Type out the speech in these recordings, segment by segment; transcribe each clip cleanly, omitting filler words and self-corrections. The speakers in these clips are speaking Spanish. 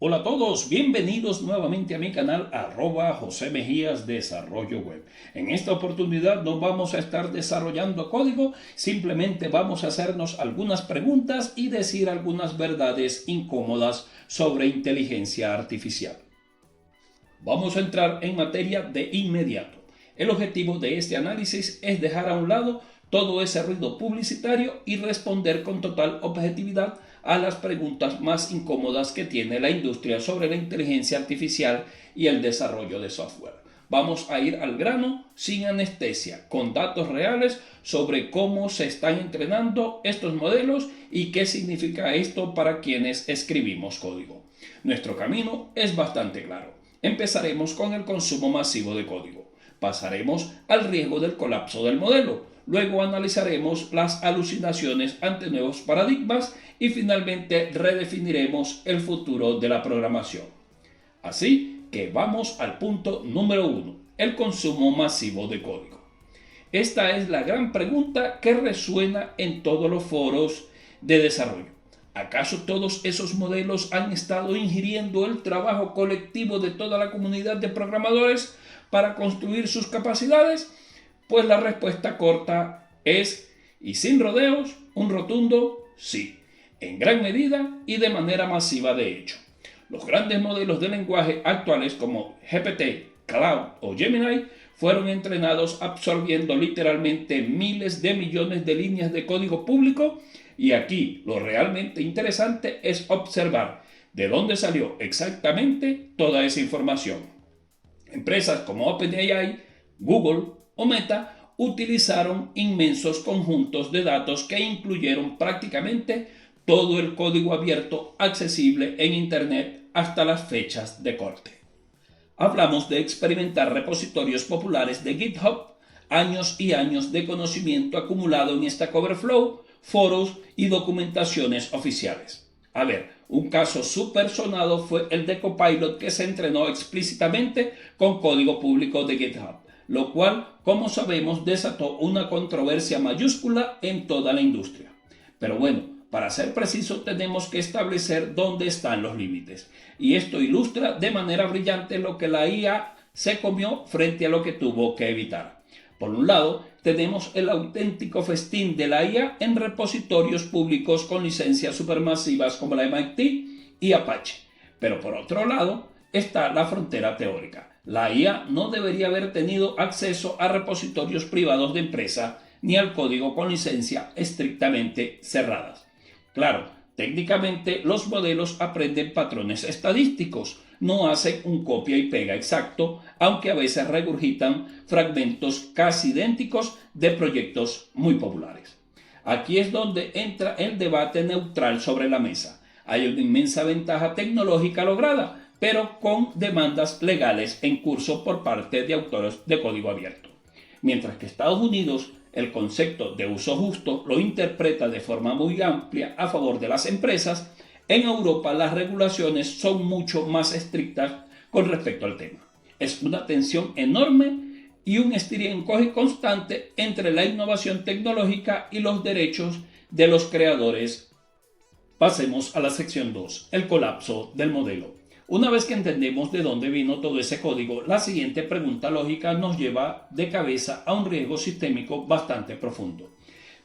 Hola a todos, bienvenidos nuevamente a mi canal José Mejías Desarrollo Web. En esta oportunidad no vamos a estar desarrollando código, simplemente vamos a hacernos algunas preguntas y decir algunas verdades incómodas sobre inteligencia artificial. Vamos a entrar en materia de inmediato. El objetivo de este análisis es dejar a un lado todo ese ruido publicitario y responder con total objetividad a las preguntas más incómodas que tiene la industria sobre la inteligencia artificial y el desarrollo de software. Vamos a ir al grano sin anestesia, con datos reales sobre cómo se están entrenando estos modelos y qué significa esto para quienes escribimos código. Nuestro camino es bastante claro. Empezaremos con el consumo masivo de código. Pasaremos al riesgo del colapso del modelo. Luego analizaremos las alucinaciones ante nuevos paradigmas y finalmente redefiniremos el futuro de la programación. Así que vamos al punto número 1, el consumo masivo de código. Esta es la gran pregunta que resuena en todos los foros de desarrollo. ¿Acaso todos esos modelos han estado ingiriendo el trabajo colectivo de toda la comunidad de programadores para construir sus capacidades? Pues la respuesta corta es, y sin rodeos, un rotundo sí, en gran medida y de manera masiva de hecho. Los grandes modelos de lenguaje actuales como GPT, Cloud o Gemini fueron entrenados absorbiendo literalmente miles de millones de líneas de código público y aquí lo realmente interesante es observar de dónde salió exactamente toda esa información. Empresas como OpenAI, Google o Meta utilizaron inmensos conjuntos de datos que incluyeron prácticamente todo el código abierto accesible en Internet hasta las fechas de corte. Hablamos de experimentar repositorios populares de GitHub, años y años de conocimiento acumulado en Stack Overflow, foros y documentaciones oficiales. A ver, un caso súper sonado fue el de Copilot que se entrenó explícitamente con código público de GitHub, lo cual, como sabemos, desató una controversia mayúscula en toda la industria. Pero bueno, para ser preciso tenemos que establecer dónde están los límites. Y esto ilustra de manera brillante lo que la IA se comió frente a lo que tuvo que evitar. Por un lado, tenemos el auténtico festín de la IA en repositorios públicos con licencias supermasivas como la MIT y Apache. Pero por otro lado, está la frontera teórica. La IA no debería haber tenido acceso a repositorios privados de empresa ni al código con licencia estrictamente cerradas. Claro, técnicamente los modelos aprenden patrones estadísticos, no hacen un copia y pega exacto, aunque a veces regurgitan fragmentos casi idénticos de proyectos muy populares. Aquí es donde entra el debate neutral sobre la mesa. Hay una inmensa ventaja tecnológica lograda, pero con demandas legales en curso por parte de autores de código abierto. Mientras que Estados Unidos el concepto de uso justo lo interpreta de forma muy amplia a favor de las empresas, en Europa las regulaciones son mucho más estrictas con respecto al tema. Es una tensión enorme y un estira y encoge constante entre la innovación tecnológica y los derechos de los creadores. Pasemos a la sección 2, el colapso del modelo. Una vez que entendemos de dónde vino todo ese código, la siguiente pregunta lógica nos lleva de cabeza a un riesgo sistémico bastante profundo.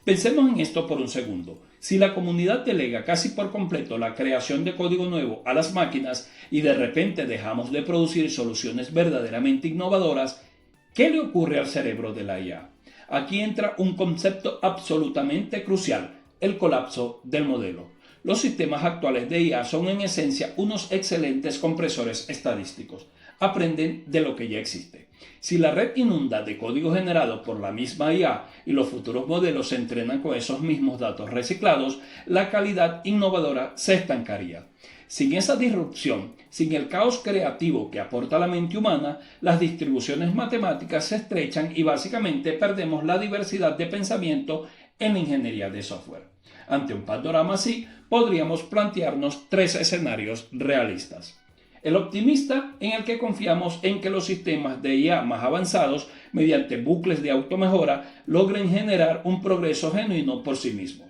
Pensemos en esto por un segundo. Si la comunidad delega casi por completo la creación de código nuevo a las máquinas y de repente dejamos de producir soluciones verdaderamente innovadoras, ¿qué le ocurre al cerebro de la IA? Aquí entra un concepto absolutamente crucial, el colapso del modelo. Los sistemas actuales de IA son en esencia unos excelentes compresores estadísticos. Aprenden de lo que ya existe. Si la red inunda de código generado por la misma IA y los futuros modelos se entrenan con esos mismos datos reciclados, la calidad innovadora se estancaría. Sin esa disrupción, sin el caos creativo que aporta la mente humana, las distribuciones matemáticas se estrechan y básicamente perdemos la diversidad de pensamiento en la ingeniería de software. Ante un panorama así, podríamos plantearnos tres escenarios realistas. El optimista, en el que confiamos en que los sistemas de IA más avanzados, mediante bucles de automejora, logren generar un progreso genuino por sí mismos.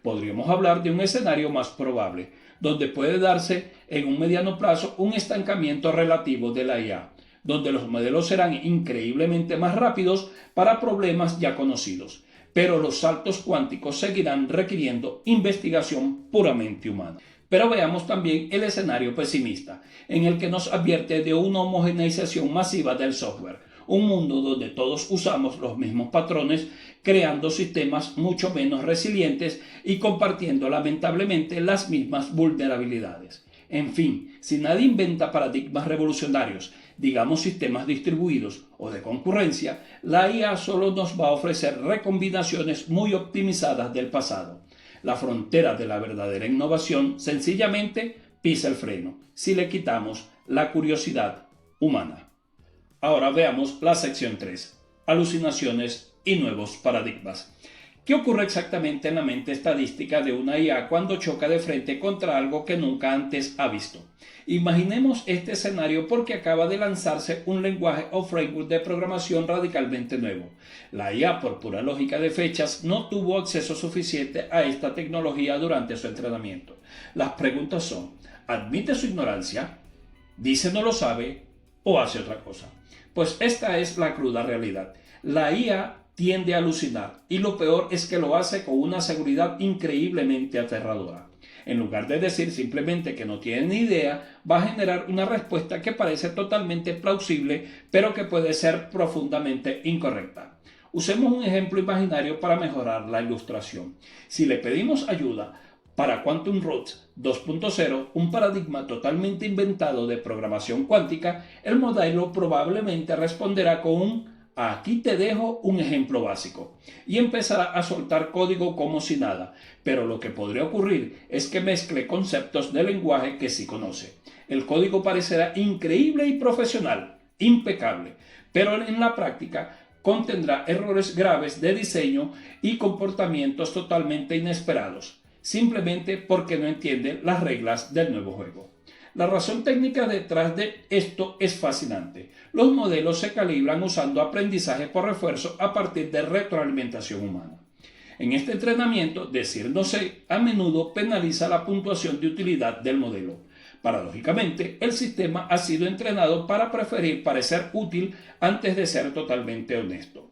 Podríamos hablar de un escenario más probable, donde puede darse en un mediano plazo un estancamiento relativo de la IA, donde los modelos serán increíblemente más rápidos para problemas ya conocidos, pero los saltos cuánticos seguirán requiriendo investigación puramente humana. Pero veamos también el escenario pesimista, en el que nos advierte de una homogeneización masiva del software, un mundo donde todos usamos los mismos patrones, creando sistemas mucho menos resilientes y compartiendo lamentablemente las mismas vulnerabilidades. En fin, si nadie inventa paradigmas revolucionarios, digamos sistemas distribuidos o de concurrencia, la IA solo nos va a ofrecer recombinaciones muy optimizadas del pasado. La frontera de la verdadera innovación sencillamente pisa el freno, si le quitamos la curiosidad humana. Ahora veamos la sección 3, alucinaciones y nuevos paradigmas. ¿Qué ocurre exactamente en la mente estadística de una IA cuando choca de frente contra algo que nunca antes ha visto? Imaginemos este escenario porque acaba de lanzarse un lenguaje o framework de programación radicalmente nuevo. La IA, por pura lógica de fechas, no tuvo acceso suficiente a esta tecnología durante su entrenamiento. Las preguntas son: ¿admite su ignorancia? ¿Dice no lo sabe? ¿O hace otra cosa? Pues esta es la cruda realidad. La IA tiende a alucinar y lo peor es que lo hace con una seguridad increíblemente aterradora. En lugar de decir simplemente que no tiene ni idea, va a generar una respuesta que parece totalmente plausible, pero que puede ser profundamente incorrecta. Usemos un ejemplo imaginario para mejorar la ilustración. Si le pedimos ayuda para Quantum Roots 2.0, un paradigma totalmente inventado de programación cuántica, el modelo probablemente responderá con un "aquí te dejo un ejemplo básico" y empezará a soltar código como si nada, pero lo que podría ocurrir es que mezcle conceptos de lenguaje que sí conoce. El código parecerá increíble y profesional, impecable, pero en la práctica contendrá errores graves de diseño y comportamientos totalmente inesperados, simplemente porque no entiende las reglas del nuevo juego. La razón técnica detrás de esto es fascinante. Los modelos se calibran usando aprendizaje por refuerzo a partir de retroalimentación humana. En este entrenamiento, decir no sé a menudo penaliza la puntuación de utilidad del modelo. Paradójicamente, el sistema ha sido entrenado para preferir parecer útil antes de ser totalmente honesto.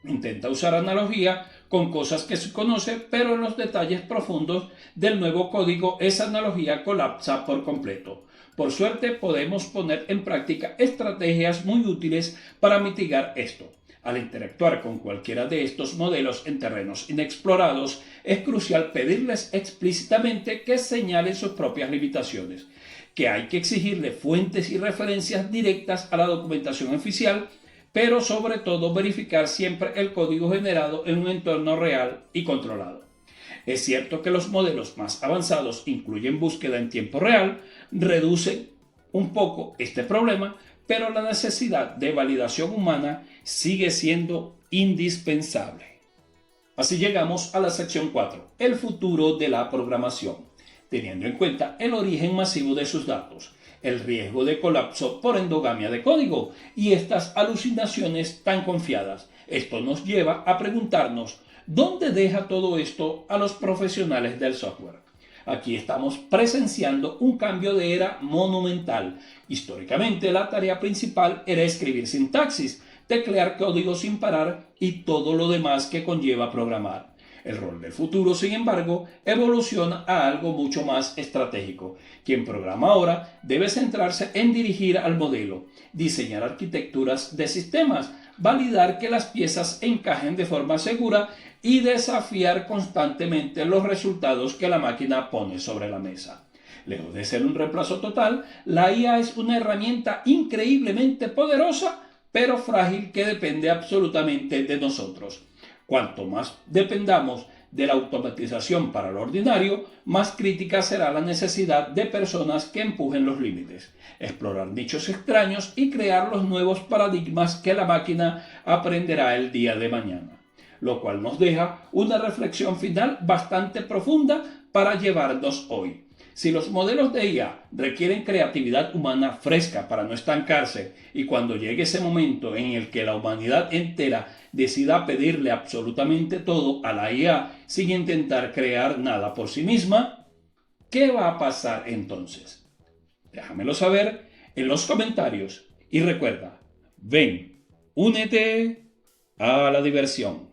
Intenta usar analogía con cosas que se conoce, pero en los detalles profundos del nuevo código esa analogía colapsa por completo. Por suerte podemos poner en práctica estrategias muy útiles para mitigar esto. Al interactuar con cualquiera de estos modelos en terrenos inexplorados, es crucial pedirles explícitamente que señalen sus propias limitaciones, que hay que exigirle fuentes y referencias directas a la documentación oficial, pero sobre todo verificar siempre el código generado en un entorno real y controlado. Es cierto que los modelos más avanzados incluyen búsqueda en tiempo real, reducen un poco este problema, pero la necesidad de validación humana sigue siendo indispensable. Así llegamos a la sección 4, el futuro de la programación, teniendo en cuenta el origen masivo de sus datos, el riesgo de colapso por endogamia de código y estas alucinaciones tan confiadas. Esto nos lleva a preguntarnos: ¿dónde deja todo esto a los profesionales del software? Aquí estamos presenciando un cambio de era monumental. Históricamente, la tarea principal era escribir sintaxis, teclear código sin parar y todo lo demás que conlleva programar. El rol del futuro, sin embargo, evoluciona a algo mucho más estratégico. Quien programa ahora debe centrarse en dirigir al modelo, diseñar arquitecturas de sistemas, validar que las piezas encajen de forma segura y desafiar constantemente los resultados que la máquina pone sobre la mesa. Lejos de ser un reemplazo total, la IA es una herramienta increíblemente poderosa, pero frágil, que depende absolutamente de nosotros. Cuanto más dependamos de la automatización para lo ordinario, más crítica será la necesidad de personas que empujen los límites, explorar nichos extraños y crear los nuevos paradigmas que la máquina aprenderá el día de mañana. Lo cual nos deja una reflexión final bastante profunda para llevarnos hoy. Si los modelos de IA requieren creatividad humana fresca para no estancarse, y cuando llegue ese momento en el que la humanidad entera decida pedirle absolutamente todo a la IA sin intentar crear nada por sí misma, ¿Qué va a pasar entonces? Déjamelo saber en los comentarios y recuerda, ven, únete a la diversión.